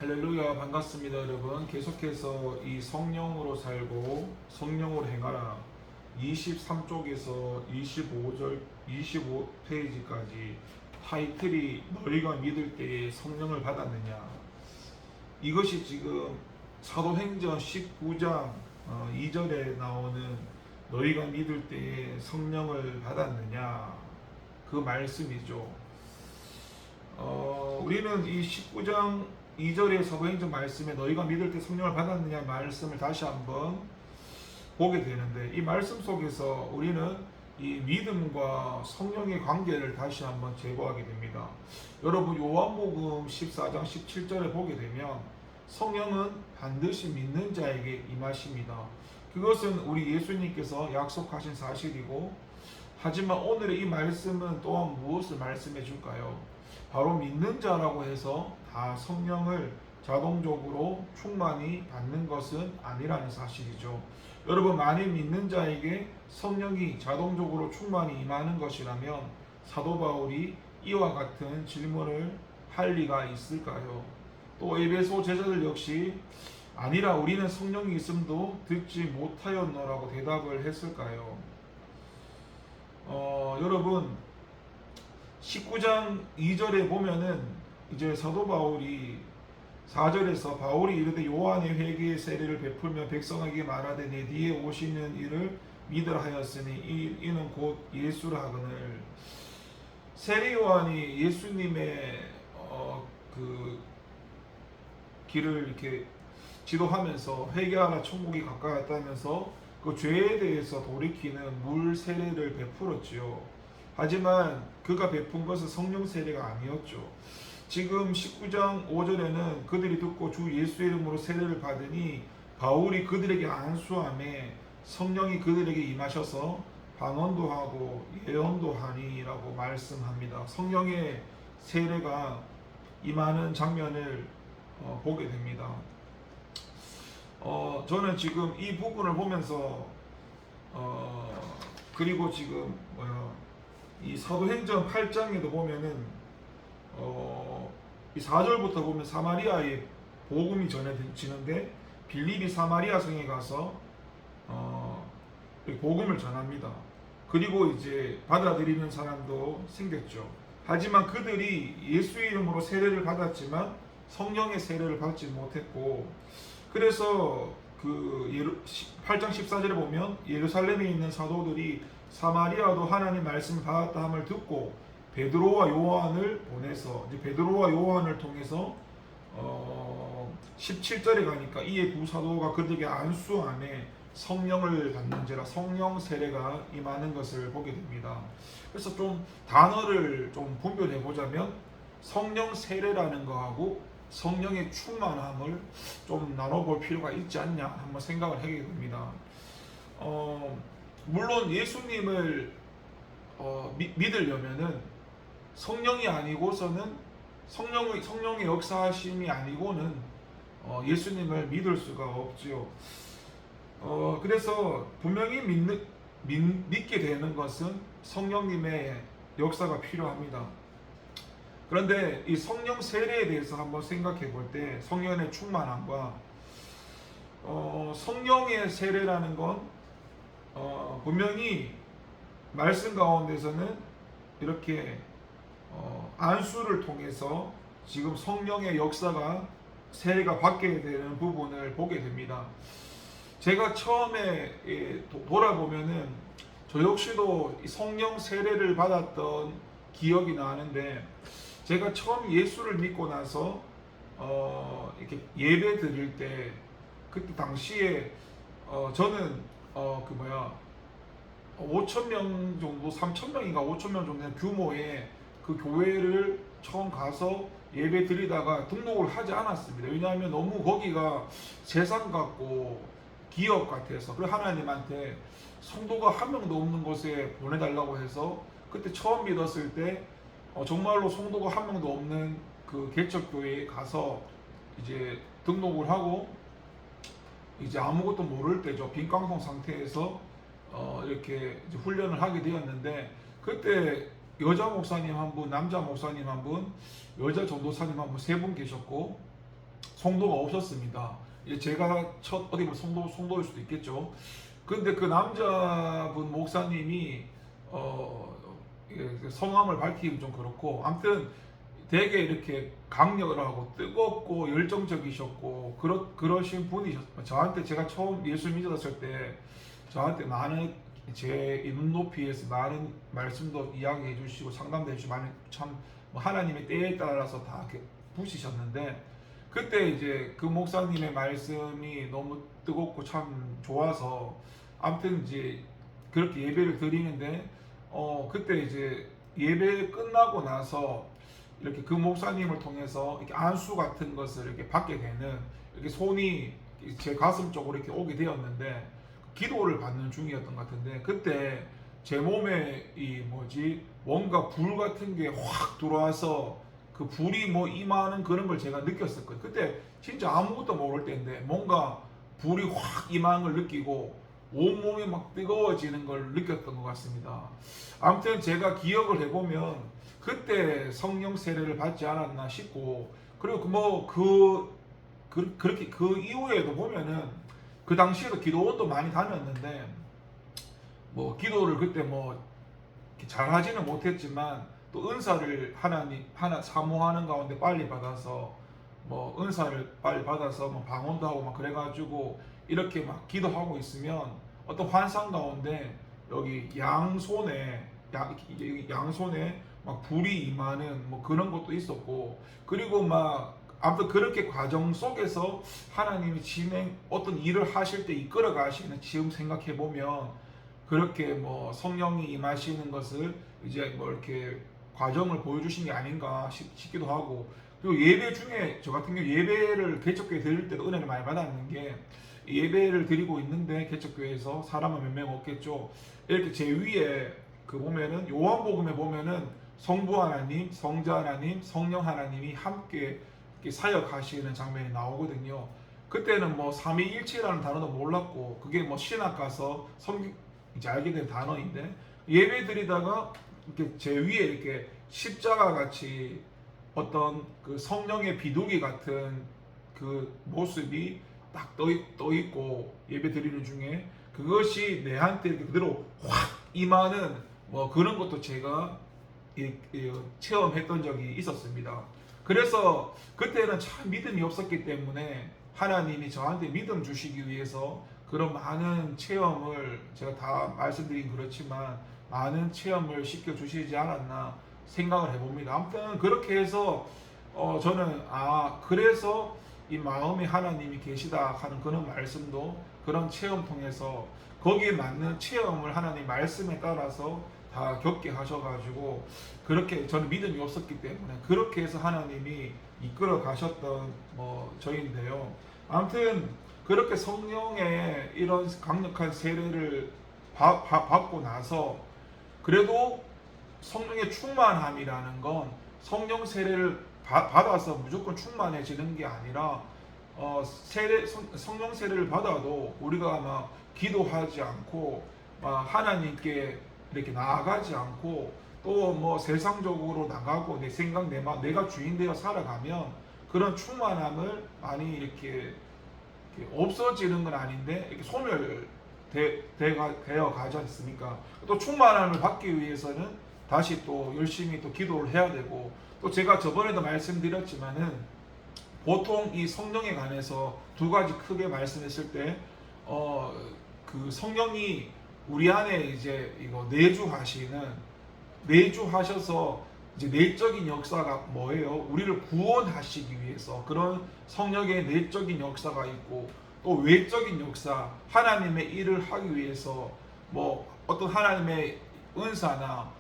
할렐루야, 반갑습니다 여러분. 계속해서 이 성령으로 살고 성령으로 행하라 23쪽에서 25절 25페이지까지 타이틀이 너희가 믿을 때에 성령을 받았느냐, 이것이 지금 사도행전 19장 2절에 나오는 너희가 믿을 때에 성령을 받았느냐, 그 말씀이죠. 우리는 이 19장 2절의 사도행전 말씀에 너희가 믿을 때 성령을 받았느냐 말씀을 다시 한번 보게 되는데, 이 말씀 속에서 우리는 이 믿음과 성령의 관계를 다시 한번 제고하게 됩니다. 여러분, 요한복음 14장 17절에 보게 되면 성령은 반드시 믿는 자에게 임하십니다. 그것은 우리 예수님께서 약속하신 사실이고, 하지만 오늘의 이 말씀은 또한 무엇을 말씀해 줄까요? 바로 믿는 자라고 해서 다 성령을 자동적으로 충만히 받는 것은 아니라는 사실이죠. 여러분, 만일 믿는 자에게 성령이 자동적으로 충만히 임하는 것이라면 사도 바울이 이와 같은 질문을 할 리가 있을까요? 또 에베소 제자들 역시 아니라 우리는 성령이 있음도 듣지 못하였노라고 대답을 했을까요? 여러분, 19장 2절에 보면은 이제 사도 바울이 4절에서 바울이 이르되 요한의 회개의 세례를 베풀며 백성에게 말하되 내 뒤에 오시는 이를 믿으라 하였으니 이는 곧 예수라 하거늘. 세례 요한이 예수님의 그 길을 이렇게 지도하면서 회개하라 천국이 가까웠다면서 그 죄에 대해서 돌이키는 물 세례를 베풀었지요. 하지만 그가 베푼 것은 성령 세례가 아니었죠. 지금 19장 5절에는 그들이 듣고 주 예수의 이름으로 세례를 받으니 바울이 그들에게 안수함에 성령이 그들에게 임하셔서 방언도 하고 예언도 하니라고 말씀합니다. 성령의 세례가 임하는 장면을 보게 됩니다. 저는 지금 이 부분을 보면서 그리고 지금 이 사도행전 8장에도 보면은 이 4절부터 보면 사마리아에 복음이 전해지는데 빌립이 사마리아 성에 가서 복음을 전합니다. 그리고 이제 받아들이는 사람도 생겼죠. 하지만 그들이 예수의 이름으로 세례를 받았지만 성령의 세례를 받지 못했고, 그래서 그 8장 14절에 보면 예루살렘에 있는 사도들이 사마리아도 하나님 말씀을 받았다 함을 듣고 베드로와 요한을 보내서, 이제 베드로와 요한을 통해서 17절에 가니까 이에 두 사도가 그들에게 안수함에 성령을 받는지라 성령 세례가 임하는 것을 보게 됩니다. 그래서 좀 단어를 좀 분별해 보자면 성령 세례라는 거하고 성령의 충만함을 좀 나눠볼 필요가 있지 않냐 한번 생각을 하게 됩니다. 물론 예수님을 믿으려면은 성령이 아니고서는 성령의 역사하심이 아니고는 예수님을 믿을 수가 없지요. 그래서 분명히 믿게 되는 것은 성령님의 역사가 필요합니다. 그런데 이 성령 세례에 대해서 한번 생각해 볼 때 성령의 충만함과 성령의 세례라는 건 분명히 말씀 가운데서는 이렇게 안수를 통해서 지금 성령의 역사가 세례가 받게 되는 부분을 보게 됩니다. 제가 처음에 돌아보면은 저 역시도 성령 세례를 받았던 기억이 나는데, 제가 처음 예수를 믿고 나서 이렇게 예배 드릴 때 그때 당시에 저는 5,000명 정도, 3,000명인가 5,000명 정도 되는 규모의 그 교회를 처음 가서 예배 드리다가 등록을 하지 않았습니다. 왜냐하면 너무 거기가 세상 같고 기업 같아서, 그리고 하나님한테 성도가 한 명도 없는 곳에 보내달라고 해서 그때 처음 믿었을 때 정말로 성도가 한 명도 없는 그 개척교회에 가서 이제 등록을 하고 이제 아무것도 모를 때죠. 빈깡통 상태에서 이렇게 이제 훈련을 하게 되었는데, 그때 여자 목사님 한 분, 남자 목사님 한 분, 여자 전도사님 한 분, 세 분 계셨고, 성도가 없었습니다. 제가 첫 어디 보면 성도일 수도 있겠죠. 근데 그 남자분 목사님이 성함을 밝히기 좀 그렇고, 아무튼 되게 이렇게 강렬하고 뜨겁고 열정적이셨고 그러신 분이셨어요. 저한테 제가 처음 예수 믿었을 때 저한테 많은 제 눈높이에서 많은 말씀도 이야기해 주시고 상담도 해주시고 많은 참 하나님의 때에 따라서 다 이렇게 부시셨는데, 그때 이제 그 목사님의 말씀이 너무 뜨겁고 참 좋아서 아무튼 이제 그렇게 예배를 드리는데 그때 이제 예배 끝나고 나서 이렇게 그 목사님을 통해서 이렇게 안수 같은 것을 이렇게 받게 되는, 이렇게 손이 제 가슴 쪽으로 이렇게 오게 되었는데 기도를 받는 중이었던 것 같은데, 그때 제 몸에 이 뭔가 불 같은 게 확 들어와서 그 불이 임하는 그런 걸 제가 느꼈었거든요. 그때 진짜 아무것도 모를 때인데 뭔가 불이 확 임하는 걸 느끼고 온몸이 막 뜨거워지는 걸 느꼈던 것 같습니다. 아무튼 제가 기억을 해보면 그때 성령 세례를 받지 않았나 싶고, 그리고 그렇게 그 이후에도 보면은 그 당시에도 기도원도 많이 다녔는데 기도를 그때 잘하지는 못했지만 또 은사를 하나 사모하는 가운데 빨리 받아서 은사를 빨리 받아서 방언도 하고 막 그래가지고 이렇게 막 기도하고 있으면 어떤 환상 가운데 여기 양손에 막 불이 임하는 그런 것도 있었고, 그리고 아무튼 그렇게 과정 속에서 하나님이 어떤 일을 하실 때 이끌어 가시는, 지금 생각해 보면 그렇게 성령이 임하시는 것을 이제 이렇게 과정을 보여주신 게 아닌가 싶기도 하고, 그리고 예배 중에 저 같은 경우 예배를 개척교회 드릴 때도 은혜를 많이 받았는 게, 예배를 드리고 있는데 개척교회에서 사람은 몇 명 없겠죠. 이렇게 제 위에 보면은 요한복음에 보면은 성부 하나님, 성자 하나님, 성령 하나님이 함께 이렇게 사역하시는 장면이 나오거든요. 그때는 삼위일체라는 단어도 몰랐고 그게 신학 가서 이제 알게 된 단어인데, 예배 드리다가 이렇게 제 위에 이렇게 십자가 같이 어떤 그 성령의 비둘기 같은 그 모습이 딱 떠 있고 예배 드리는 중에 그것이 내한테 그대로 확 임하는 그런 것도 제가 체험했던 적이 있었습니다. 그래서 그때는 참 믿음이 없었기 때문에 하나님이 저한테 믿음 주시기 위해서 그런 많은 체험을, 제가 다 말씀드린 그렇지만 많은 체험을 시켜주시지 않았나 생각을 해봅니다. 아무튼 그렇게 해서 저는 그래서 이 마음에 하나님이 계시다 하는 그런 말씀도 그런 체험 통해서 거기에 맞는 체험을 하나님 말씀에 따라서 다 겪게 하셔가지고, 그렇게 저는 믿음이 없었기 때문에 그렇게 해서 하나님이 이끌어 가셨던 저인데요. 아무튼 그렇게 성령의 이런 강력한 세례를 받고 나서 그래도 성령의 충만함이라는 건 성령 세례를 받아서 무조건 충만해지는 게 아니라 성령 세례를 받아도 우리가 기도하지 않고 하나님께 이렇게 나아가지 않고 또 세상적으로 나가고 내 생각 내가 주인되어 살아가면 그런 충만함을 많이 이렇게 없어지는 건 아닌데 이렇게 소멸되어 가지 않습니까? 또 충만함을 받기 위해서는 다시 또 열심히 또 기도를 해야 되고, 또 제가 저번에도 말씀드렸지만은 보통 이 성령에 관해서 두 가지 크게 말씀했을 때 그 성령이 우리 안에 이제 이거 내주하셔서 이제 내적인 역사가 뭐예요? 우리를 구원하시기 위해서 그런 성령의 내적인 역사가 있고, 또 외적인 역사, 하나님의 일을 하기 위해서 어떤 하나님의 은사나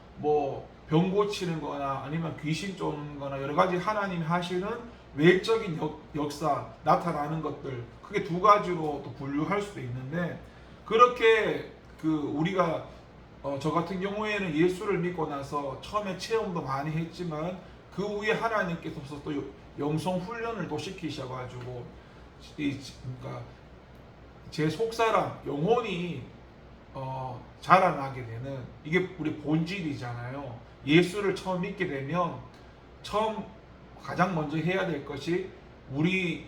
병 고치는 거나 아니면 귀신 쫓는 거나 여러 가지 하나님이 하시는 외적인 역사 나타나는 것들, 크게 두 가지로 또 분류할 수도 있는데, 그렇게 우리가 저 같은 경우에는 예수를 믿고 나서 처음에 체험도 많이 했지만 그 후에 하나님께서 또 영성 훈련을 또 시키셔가지고 그러니까 제 속사람 영혼이 자라나게 되는, 이게 우리 본질이잖아요. 예수를 처음 믿게 되면 가장 먼저 해야 될 것이 우리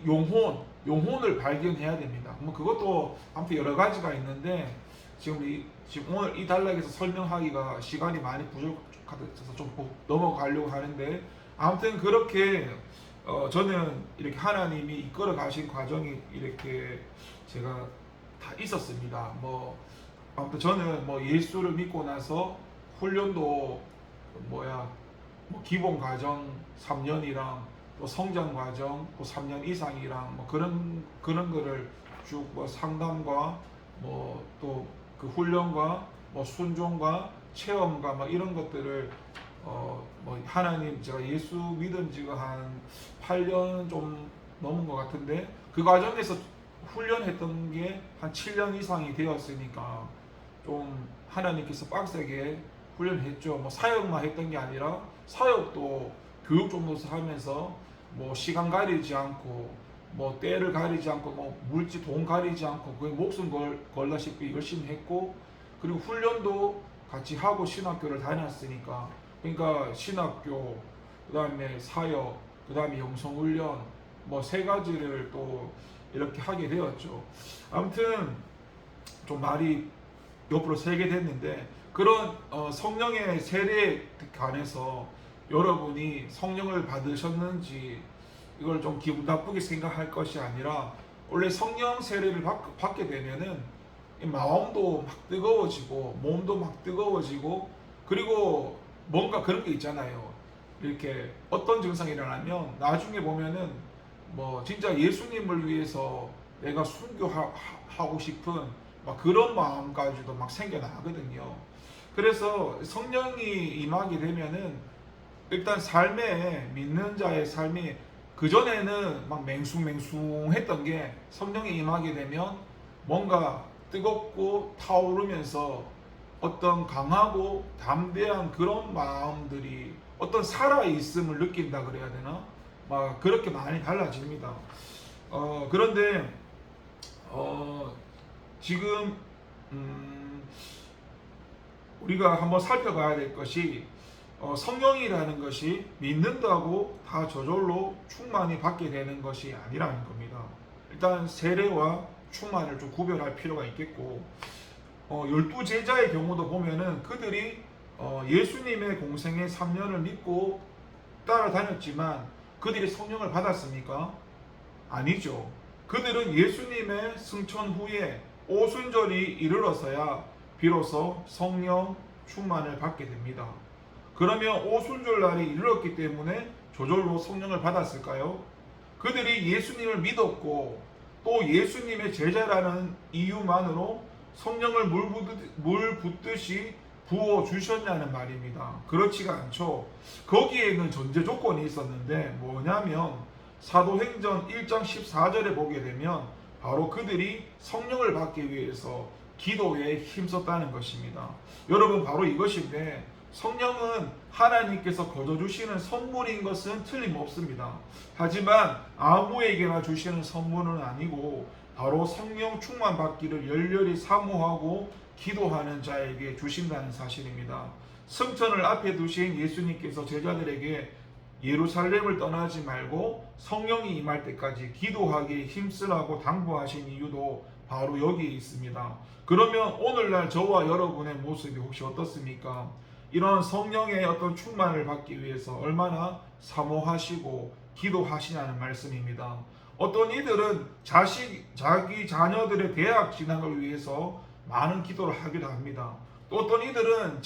영혼을 발견해야 됩니다. 뭐 그것도 아무튼 여러 가지가 있는데 지금 오늘 이 단락에서 설명하기가 시간이 많이 부족해서 좀 넘어가려고 하는데, 아무튼 그렇게 저는 이렇게 하나님이 이끌어 가신 과정이 이렇게 제가 다 있었습니다. 뭐 아무튼 저는 뭐 예수를 믿고 나서 훈련도 뭐 기본 과정 3년이랑 또 성장 과정 또 3년 이상이랑 뭐 그런 거를 쭉 뭐 상담과 뭐 또 그 훈련과 뭐 순종과 체험과 뭐 이런 것들을 뭐 하나님, 제가 예수 믿은 지가 한 8년 좀 넘은 것 같은데, 그 과정에서 훈련했던 게 한 7년 이상이 되었으니까 좀 하나님께서 빡세게 훈련했죠. 뭐 사역만 했던 게 아니라 사역도 교육 정도서 하면서 뭐 시간 가리지 않고 뭐 때를 가리지 않고 뭐 물질 돈 가리지 않고 그의 목숨 걸다시피 열심히 했고, 그리고 훈련도 같이 하고 신학교를 다녔으니까, 그러니까 신학교, 그다음에 사역, 그다음에 영성훈련 뭐 세 가지를 또 이렇게 하게 되었죠. 아무튼 좀 말이 옆으로 새게 됐는데, 그런 성령의 세례에 관해서 여러분이 성령을 받으셨는지 이걸 좀 기분 나쁘게 생각할 것이 아니라, 원래 성령 세례를 받게 되면은 마음도 막 뜨거워지고 몸도 막 뜨거워지고, 그리고 뭔가 그런 게 있잖아요. 이렇게 어떤 증상이 일어나면 나중에 보면은 뭐 진짜 예수님을 위해서 내가 순교하고 싶은 막 그런 마음까지도 막 생겨나거든요. 그래서 성령이 임하게 되면은 일단 삶에, 믿는 자의 삶이 그전에는 막 맹숭맹숭했던 게 성령이 임하게 되면 뭔가 뜨겁고 타오르면서 어떤 강하고 담대한 그런 마음들이 어떤 살아있음을 느낀다 그래야 되나? 막 그렇게 많이 달라집니다. 그런데 지금 우리가 한번 살펴봐야 될 것이, 성령이라는 것이 믿는다고 다 저절로 충만히 받게 되는 것이 아니라는 겁니다. 일단 세례와 충만을 좀 구별할 필요가 있겠고, 12제자의 경우도 보면은 그들이 예수님의 공생의 3년을 믿고 따라다녔지만 그들이 성령을 받았습니까? 아니죠. 그들은 예수님의 승천 후에 오순절이 이르러서야 비로소 성령 충만을 받게 됩니다. 그러면 오순절 날이 이르렀기 때문에 저절로 성령을 받았을까요? 그들이 예수님을 믿었고 또 예수님의 제자라는 이유만으로 성령을 물 붓듯이 부어 주셨냐는 말입니다. 그렇지가 않죠. 거기에는 전제 조건이 있었는데 뭐냐면 사도행전 1장 14절에 보게 되면 바로 그들이 성령을 받기 위해서 기도에 힘썼다는 것입니다. 여러분, 바로 이것인데, 성령은 하나님께서 거둬주시는 선물인 것은 틀림없습니다. 하지만 아무에게나 주시는 선물은 아니고 바로 성령 충만 받기를 열렬히 사모하고 기도하는 자에게 주신다는 사실입니다. 승천을 앞에 두신 예수님께서 제자들에게 예루살렘을 떠나지 말고 성령이 임할 때까지 기도하기에 힘쓰라고 당부하신 이유도 바로 여기에 있습니다. 그러면 오늘날 저와 여러분의 모습이 혹시 어떻습니까? 이런 성령의 어떤 충만을 받기 위해서 얼마나 사모하시고 기도하시냐는 말씀입니다. 어떤 이들은 자기 자녀들의 대학 진학을 위해서 많은 기도를 하기도 합니다. 또 어떤 이들은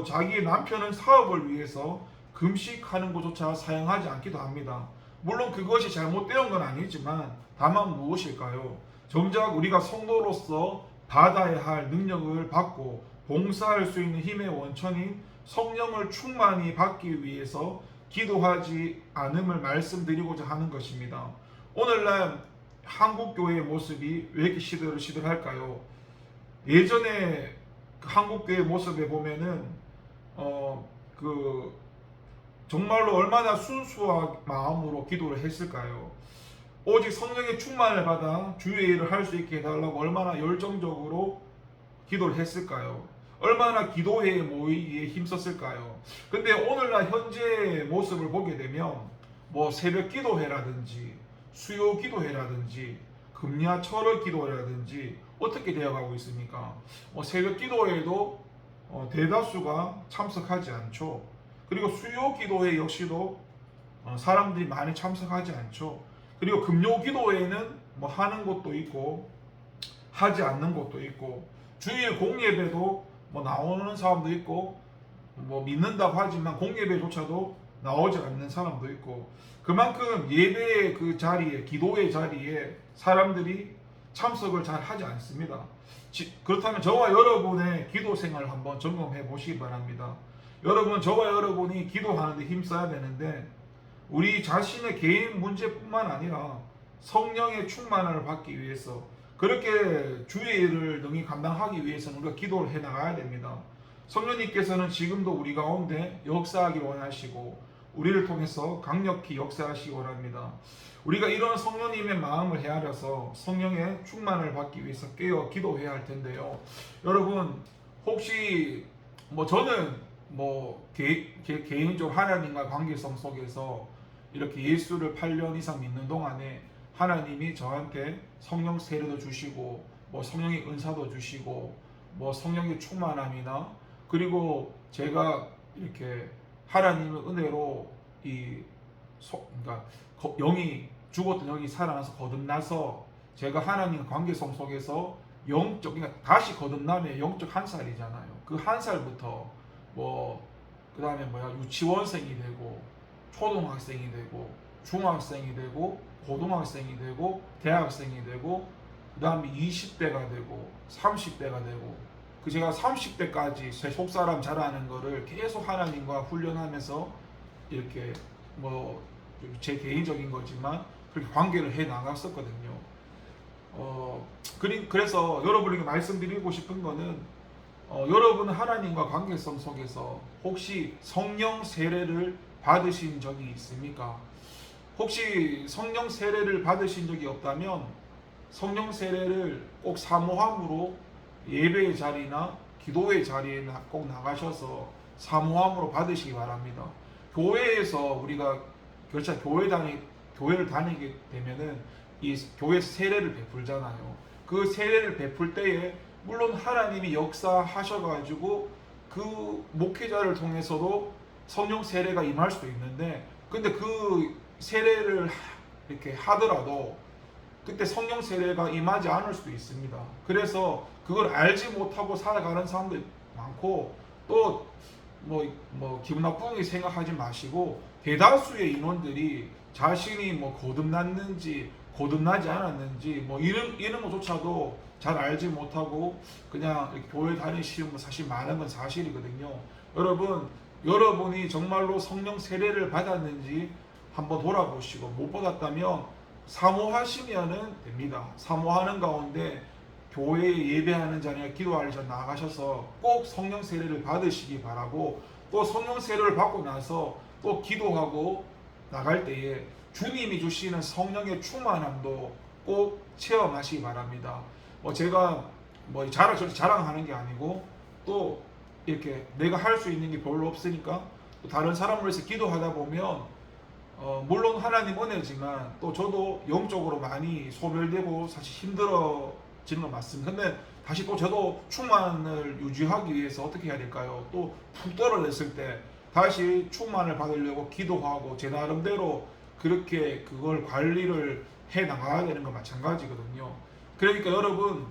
자기 남편의 사업을 위해서 금식하는 것조차 사용하지 않기도 합니다. 물론 그것이 잘못된 건 아니지만 다만 무엇일까요? 정작 우리가 성도로서 받아야 할 능력을 받고 봉사할 수 있는 힘의 원천인 성령을 충만히 받기 위해서 기도하지 않음을 말씀드리고자 하는 것입니다. 오늘날 한국교회의 모습이 왜 이렇게 시들시들할까요? 예전에 한국교회 모습에 보면은 정말로 얼마나 순수한 마음으로 기도를 했을까요? 오직 성령의 충만을 받아 주의 일을 할 수 있게 해달라고 얼마나 열정적으로 기도를 했을까요? 얼마나 기도회에 모이기에 힘썼을까요? 근데 오늘날 현재의 모습을 보게 되면 뭐 새벽 기도회라든지 수요 기도회라든지 금야 철월 기도회라든지 어떻게 되어가고 있습니까? 새벽 기도회에도 대다수가 참석하지 않죠. 그리고 수요 기도회 역시도 사람들이 많이 참석하지 않죠. 그리고 금요 기도회에는 뭐 하는 곳도 있고 하지 않는 곳도 있고, 주일 공예배도 뭐 나오는 사람도 있고, 뭐 믿는다고 하지만 공예배조차도 나오지 않는 사람도 있고, 그만큼 예배의 그 자리에, 기도의 자리에 사람들이 참석을 잘 하지 않습니다. 그렇다면 저와 여러분의 기도 생활을 한번 점검해 보시기 바랍니다. 여러분, 저와 여러분이 기도하는데 힘써야 되는데, 우리 자신의 개인 문제뿐만 아니라 성령의 충만을 받기 위해서, 그렇게 주의 일을 능히 감당하기 위해서는 우리가 기도를 해 나가야 됩니다. 성령님께서는 지금도 우리 가운데 역사하기 원하시고 우리를 통해서 강력히 역사하시기 원합니다. 우리가 이런 성령님의 마음을 헤아려서 성령의 충만을 받기 위해서 깨어 기도해야 할 텐데요. 여러분, 혹시 저는 개인적으로 하나님과 관계성 속에서 이렇게 예수를 8년 이상 믿는 동안에 하나님이 저한테 성령 세례도 주시고 성령의 은사도 주시고 성령의 충만함이나, 그리고 제가 이렇게 하나님의 은혜로 그러니까 영이 죽었던 영이 살아나서 거듭나서 제가 하나님과 관계성 속에서 그러니까 다시 거듭나면 영적 한 살이잖아요. 그 한 살부터 그 다음에 유치원생이 되고 초등학생이 되고 중학생이 되고 고등학생이 되고 대학생이 되고, 그 다음에 20대가 되고 30대가 되고, 제가 30대까지 제 속사람 잘하는 거를 계속 하나님과 훈련하면서 이렇게 제 개인적인 거지만 그렇게 관계를 해 나갔었거든요. 그래서 여러분에게 말씀드리고 싶은 거는, 여러분은 하나님과 관계성 속에서 혹시 성령 세례를 받으신 적이 있습니까? 혹시 성령 세례를 받으신 적이 없다면 성령 세례를 꼭 사모함으로 예배의 자리나 기도의 자리에 꼭 나가셔서 사모함으로 받으시기 바랍니다. 교회에서 우리가 교회를 다니게 되면은 이 교회에서 세례를 베풀잖아요. 그 세례를 베풀 때에 물론 하나님이 역사하셔가지고 그 목회자를 통해서도 성령 세례가 임할 수도 있는데, 근데 그 세례를 이렇게 하더라도 그때 성령 세례가 임하지 않을 수도 있습니다. 그래서 그걸 알지 못하고 살아가는 사람도 많고, 또 기분 나쁘게 생각하지 마시고, 대다수의 인원들이 자신이 거듭났는지 거듭나지 않았는지 이런 것조차도 잘 알지 못하고 그냥 이렇게 교회 다니시는 분 사실 많은 건 사실이거든요. 여러분이 정말로 성령 세례를 받았는지 한번 돌아보시고, 못 받았다면 사모하시면 됩니다. 사모하는 가운데 교회에 예배하는 자리나 기도하는 자리 나가셔서 꼭 성령 세례를 받으시기 바라고, 또 성령 세례를 받고 나서 또 기도하고 나갈 때에 주님이 주시는 성령의 충만함도 꼭 체험하시기 바랍니다. 제가 자랑하는 게 아니고, 또 이렇게 내가 할 수 있는 게 별로 없으니까 또 다른 사람을 위해서 기도하다 보면 물론 하나님 은혜지만 또 저도 영적으로 많이 소멸되고 사실 힘들어지는 건 맞습니다. 근데 다시 또 저도 충만을 유지하기 위해서 어떻게 해야 될까요? 또 푹 떨어졌을 때 다시 충만을 받으려고 기도하고 제 나름대로 그렇게 그걸 관리를 해 나가야 되는 건 마찬가지거든요. 그러니까 여러분,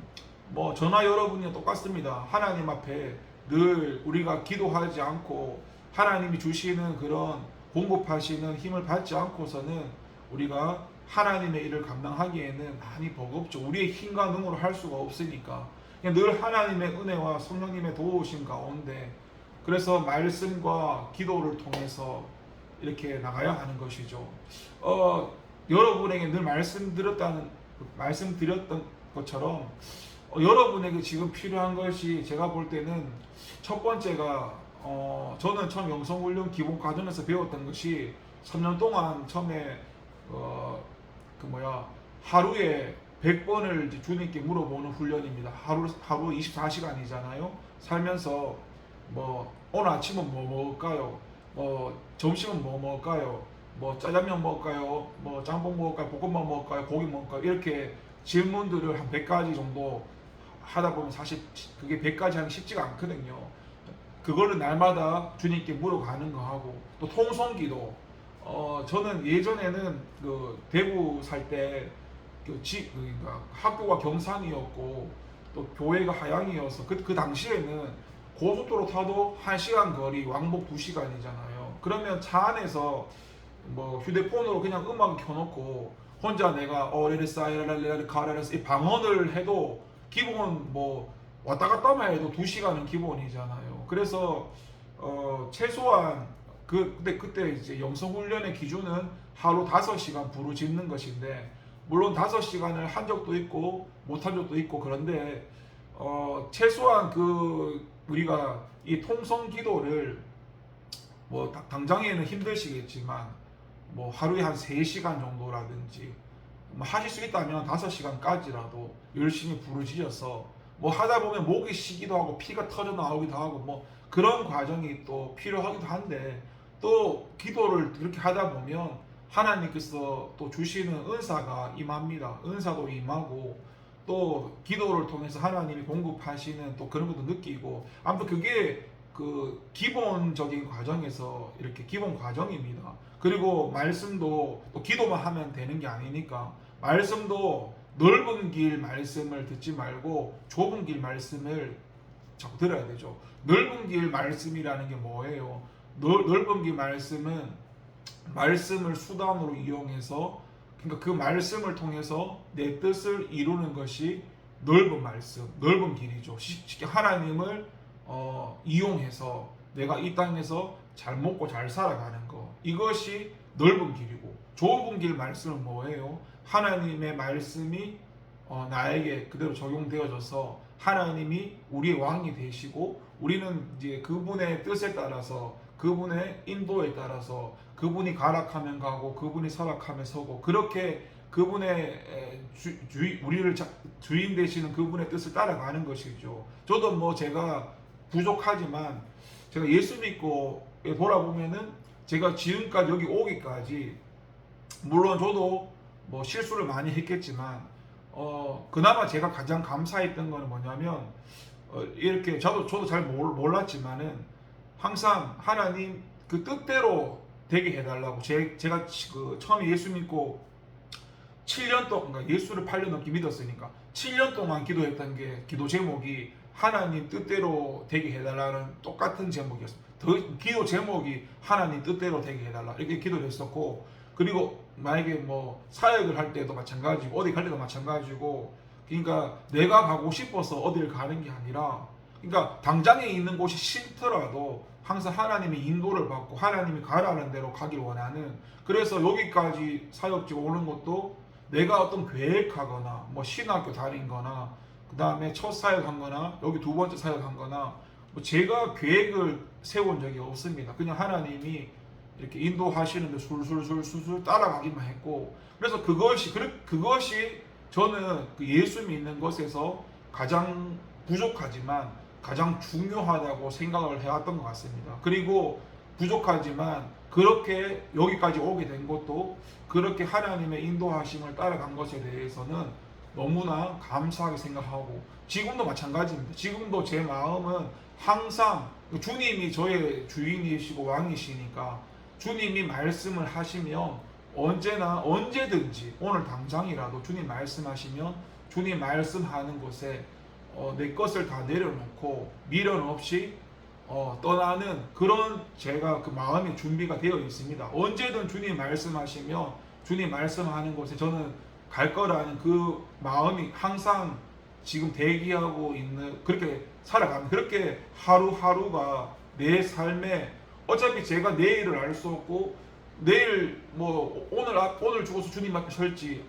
저나 여러분이 똑같습니다. 하나님 앞에 늘 우리가 기도하지 않고 하나님이 주시는 그런 공급하시는 힘을 받지 않고서는 우리가 하나님의 일을 감당하기에는 많이 버겁죠. 우리의 힘과 능으로 할 수가 없으니까 그냥 늘 하나님의 은혜와 성령님의 도우심 가운데, 그래서 말씀과 기도를 통해서 이렇게 나가야 하는 것이죠. 여러분에게 늘 말씀드렸던 것처럼 여러분에게 지금 필요한 것이, 제가 볼 때는 첫 번째가 저는 처음 영성훈련 기본 과정에서 배웠던 것이 3년 동안 처음에 하루에 100번을 주님께 물어보는 훈련입니다. 하루 24시간이잖아요. 살면서 오늘 아침은 뭐 먹을까요? 점심은 뭐 먹을까요? 뭐 짜장면 먹을까요? 뭐 짬뽕 먹을까요? 볶음밥 먹을까요? 고기 먹을까요? 이렇게 질문들을 한 100가지 정도 하다 보면 사실 그게 100가지 하기 쉽지가 않거든요. 그거를 날마다 주님께 물어가는 거 하고 또 통성기도 저는 예전에는 그 대구 살 때 그러니까 학교가 경산이었고 또 교회가 하양이어서 그 당시에는 고속도로 타도 1시간 거리 왕복 2시간이잖아요. 그러면 차 안에서 뭐 휴대폰으로 그냥 음악 켜놓고 혼자 내가 레레사이라레레 카레레스 이 방언을 해도 기본 뭐 왔다 갔다만 해도 2시간은 기본이잖아요. 그래서 최소한 그때 이제 영성 훈련의 기준은 하루 5시간 부르짖는 것인데 물론 5시간을 한 적도 있고 못한 적도 있고 그런데 최소한 우리가 이 통성 기도를 뭐 당장에는 힘드시겠지만 뭐 하루에 한 3시간 정도라든지 뭐 하실 수 있다면 5시간까지라도 열심히 부르짖어서 뭐 하다 보면 목이 쉬기도 하고 피가 터져 나오기도 하고 뭐 그런 과정이 또 필요하기도 한데 또 기도를 그렇게 하다 보면 하나님께서 또 주시는 은사가 임합니다. 은사도 임하고 또 기도를 통해서 하나님이 공급하시는 또 그런 것도 느끼고 아무튼 그게 그 기본적인 과정에서 이렇게 기본 과정입니다. 그리고 말씀도 또 기도만 하면 되는 게 아니니까 말씀도 넓은 길 말씀을 듣지 말고 좁은 길 말씀을 자꾸 들어야 되죠. 넓은 길 말씀이라는 게 뭐예요? 넓은 길 말씀은 말씀을 수단으로 이용해서 그러니까 그 말씀을 통해서 내 뜻을 이루는 것이 넓은 말씀, 넓은 길이죠. 쉽게 하나님을 이용해서 내가 이 땅에서 잘 먹고 잘 살아가는 거 이것이 넓은 길이고 좁은 길 말씀은 뭐예요? 하나님의 말씀이 나에게 그대로 적용되어져서 하나님이 우리의 왕이 되시고 우리는 이제 그분의 뜻에 따라서 그분의 인도에 따라서 그분이 가락하면 가고 그분이 서락하면 서고 그렇게 그분의 우리를 주인 되시는 그분의 뜻을 따라가는 것이죠. 저도 뭐 제가 부족하지만 제가 예수 믿고 돌아보면은 제가 지금까지 여기 오기까지 물론 저도 뭐 실수를 많이 했겠지만 그나마 제가 가장 감사했던 거는 뭐냐면 이렇게 저도 잘 몰랐지만은 항상 하나님 그 뜻대로 되게 해달라고 제가 그 처음에 예수 믿고 7년 동안 그러니까 예수를 8년 넘게 믿었으니까 7년 동안 기도했던 게 기도 제목이 하나님 뜻대로 되게 해달라는 똑같은 제목이었습니다. 기도 제목이 하나님 뜻대로 되게 해달라 이렇게 기도를 했었고 그리고 만약에 뭐 사역을 할 때도 마찬가지고 어디 갈 때도 마찬가지고 그러니까 내가 가고 싶어서 어디를 가는 게 아니라 그러니까 당장에 있는 곳이 싫더라도 항상 하나님의 인도를 받고 하나님이 가라는 대로 가길 원하는 그래서 여기까지 사역지가 오는 것도 내가 어떤 계획하거나 뭐 신학교 다닌 거나 그 다음에 첫 사역한 거나 여기 두 번째 사역한 거나 뭐 제가 계획을 세운 적이 없습니다. 그냥 하나님이 이렇게 인도하시는데 술술 따라가기만 했고 그래서 그것이 저는 그 예수 믿는 것에서 가장 부족하지만 가장 중요하다고 생각을 해왔던 것 같습니다. 그리고 부족하지만 그렇게 여기까지 오게 된 것도 그렇게 하나님의 인도하심을 따라간 것에 대해서는 너무나 감사하게 생각하고 지금도 마찬가지입니다. 지금도 제 마음은 항상 주님이 저의 주인이시고 왕이시니까 주님이 말씀을 하시면 언제나 언제든지 오늘 당장이라도 주님 말씀하시면 주님 말씀하는 곳에 내 것을 다 내려놓고 미련 없이 떠나는 그런 제가 그 마음의 준비가 되어 있습니다. 언제든 주님 말씀하시면 주님 말씀하는 곳에 저는 갈 거라는 그 마음이 항상 지금 대기하고 있는 그렇게 살아가는 그렇게 하루하루가 내 삶에 어차피 제가 내일을 알 수 없고 내일 뭐 오늘 죽어서 주님 앞에 설지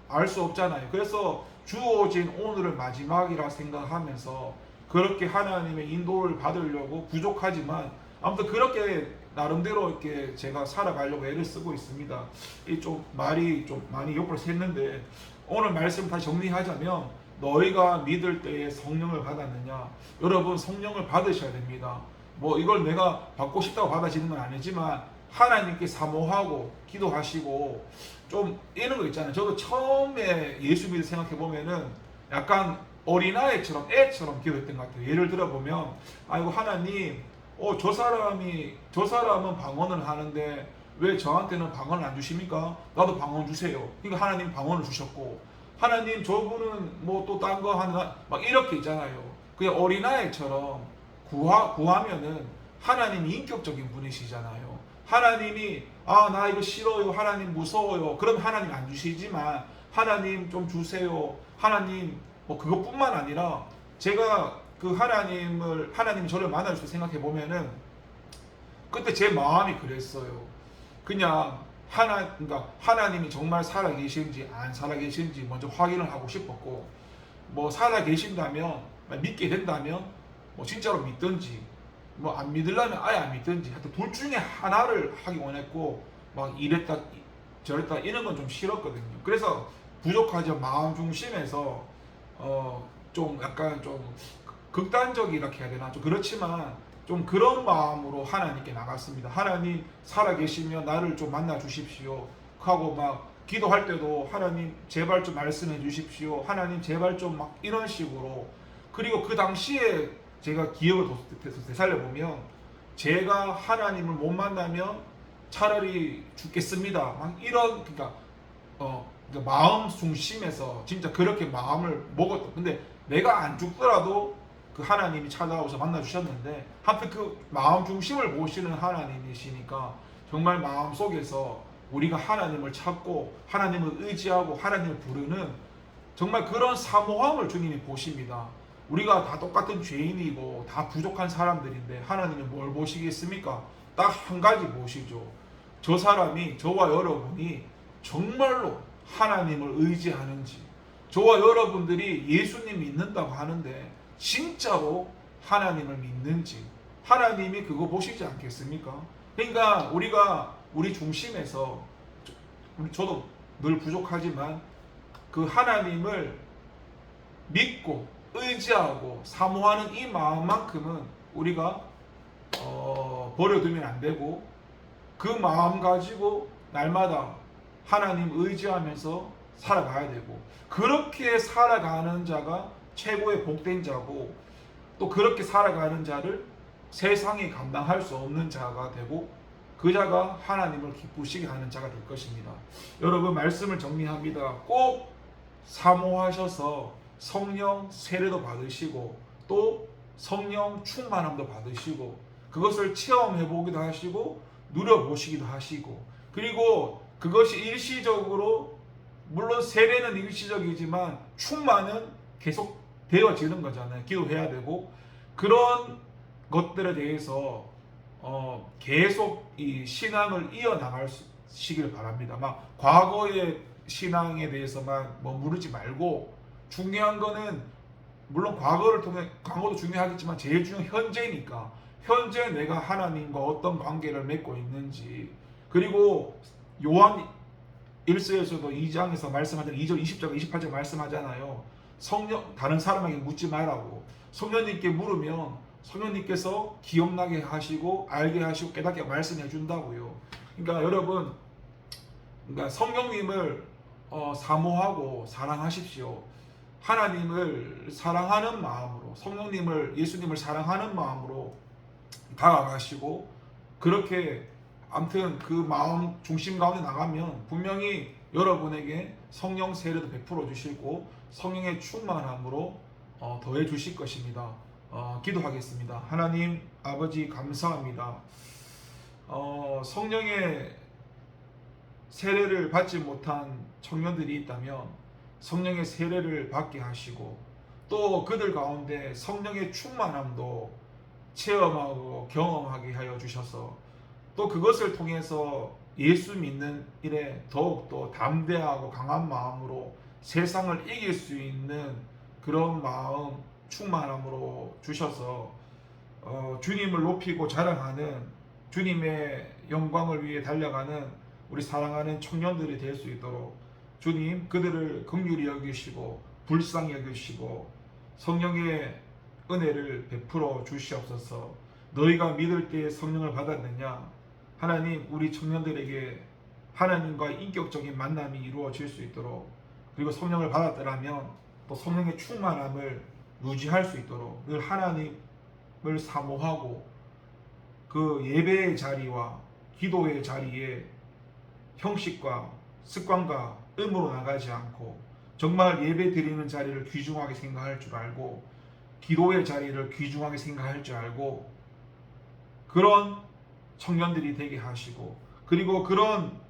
알 수 없잖아요. 그래서 주어진 오늘을 마지막이라 생각하면서 그렇게 하나님의 인도를 받으려고 부족하지만 아무튼 그렇게 나름대로 이렇게 제가 살아가려고 애를 쓰고 있습니다. 이 좀 말이 좀 많이 옆으로 샜는데 오늘 말씀 다시 정리하자면 너희가 믿을 때에 성령을 받았느냐? 여러분 성령을 받으셔야 됩니다. 뭐 이걸 내가 받고 싶다고 받아지는 건 아니지만 하나님께 사모하고 기도하시고 좀 이런 거 있잖아요. 저도 처음에 예수 믿을 생각해 보면은 약간 어린아이처럼 애처럼 기도했던 것 같아요. 예를 들어 보면 아이고 하나님 저 사람은 방언을 하는데 왜 저한테는 방언을 안 주십니까? 나도 방언 주세요. 그러니까 하나님 방언을 주셨고 하나님 저분은 뭐 또 딴 거 하나 막 이렇게 있잖아요. 그냥 어린아이처럼 구하면은 하나님이 인격적인 분이시잖아요. 하나님이 나 이거 싫어요. 하나님 무서워요. 그럼 하나님 안 주시지만 하나님 좀 주세요. 하나님 뭐 그것뿐만 아니라 제가 그 하나님이 저를 만날 때 생각해 보면은 그때 제 마음이 그랬어요. 그냥 그러니까 하나님이 정말 살아 계신지 안 살아 계신지 먼저 확인을 하고 싶었고 뭐 살아 계신다면 믿게 된다면 뭐 진짜로 믿든지 뭐 안 믿으려면 아예 안 믿든지 하여튼 둘 중에 하나를 하기 원했고 막 이랬다 저랬다 이런 건 좀 싫었거든요. 그래서 부족하죠. 마음 중심에서 좀 약간 좀 극단적이라 해야 되나 좀 그렇지만 좀 그런 마음으로 하나님께 나갔습니다. 하나님 살아계시면 나를 좀 만나 주십시오 하고 막 기도할 때도 하나님 제발 좀 말씀해 주십시오. 하나님 제발 좀 막 이런 식으로. 그리고 그 당시에 제가 기억을 되살려 보면 제가 하나님을 못 만나면 차라리 죽겠습니다. 막 이런 그러니까 마음 중심에서 진짜 그렇게 마음을 먹었던. 근데 내가 안 죽더라도 그 하나님이 찾아오셔서 만나 주셨는데 하필 그 마음 중심을 보시는 하나님이시니까 정말 마음 속에서 우리가 하나님을 찾고 하나님을 의지하고 하나님을 부르는 정말 그런 사모함을 주님이 보십니다. 우리가 다 똑같은 죄인이고 다 부족한 사람들인데 하나님이 뭘 보시겠습니까? 딱 한 가지 보시죠. 저 사람이 저와 여러분이 정말로 하나님을 의지하는지, 저와 여러분들이 예수님 믿는다고 하는데 진짜로 하나님을 믿는지 하나님이 그거 보시지 않겠습니까? 그러니까 우리 중심에서 저도 늘 부족하지만 그 하나님을 믿고 의지하고 사모하는 이 마음만큼은 우리가 버려두면 안 되고 그 마음 가지고 날마다 하나님 의지하면서 살아가야 되고 그렇게 살아가는 자가 최고의 복된 자고 또 그렇게 살아가는 자를 세상이 감당할 수 없는 자가 되고 그 자가 하나님을 기쁘시게 하는 자가 될 것입니다. 여러분 말씀을 정리합니다. 꼭 사모하셔서 성령 세례도 받으시고 또 성령 충만함도 받으시고 그것을 체험해 보기도 하시고 누려보시기도 하시고 그리고 그것이 일시적으로 물론 세례는 일시적이지만 충만은 계속 되어지는 거잖아요. 기도해야 되고 그런 것들에 대해서 계속 이 신앙을 이어나가시길 바랍니다. 막 과거의 신앙에 대해서만 머무르지 말고 중요한 거는 물론 과거도 중요하겠지만 제일 중요한 현재니까 현재 내가 하나님과 어떤 관계를 맺고 있는지 그리고 요한 1서에서도 2장에서 말씀하잖아요. 2절 20절 28절 말씀하잖아요. 다른 사람에게 묻지 말라고. 성령님께 물으면 성령님께서 기억나게 하시고 알게 하시고 깨닫게 말씀해 준다고요. 그러니까 여러분 그러니까 성령님을 사모하고 사랑하십시오. 하나님을 사랑하는 마음으로 예수님을 사랑하는 마음으로 다가가시고 그렇게 아무튼 그 마음 중심 가운데 나가면 분명히 여러분에게 성령 세례도 베풀어 주시고 성령의 충만함으로 더해 주실 것입니다. 기도하겠습니다. 하나님 아버지 감사합니다. 성령의 세례를 받지 못한 청년들이 있다면 성령의 세례를 받게 하시고 또 그들 가운데 성령의 충만함도 체험하고 경험하게 하여 주셔서 또 그것을 통해서 예수 믿는 일에 더욱더 담대하고 강한 마음으로 세상을 이길 수 있는 그런 마음 충만함으로 주셔서 주님을 높이고 자랑하는 주님의 영광을 위해 달려가는 우리 사랑하는 청년들이 될 수 있도록 주님 그들을 긍휼히 여기시고 불쌍히 여기시고 성령의 은혜를 베풀어 주시옵소서. 너희가 믿을 때 성령을 받았느냐? 하나님 우리 청년들에게 하나님과의 인격적인 만남이 이루어질 수 있도록, 그리고 성령을 받았더라면 또 성령의 충만함을 유지할 수 있도록 늘 하나님을 사모하고 그 예배의 자리와 기도의 자리에 형식과 습관과 의무로 나가지 않고 정말 예배 드리는 자리를 귀중하게 생각할 줄 알고 기도의 자리를 귀중하게 생각할 줄 알고 그런 청년들이 되게 하시고, 그리고 그런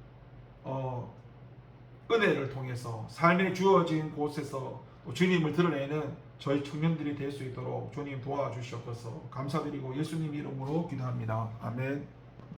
은혜를 통해서 삶에 주어진 곳에서 또 주님을 드러내는 저희 청년들이 될 수 있도록 주님 도와주시옵소서. 감사드리고 예수님 이름으로 기도합니다. 아멘.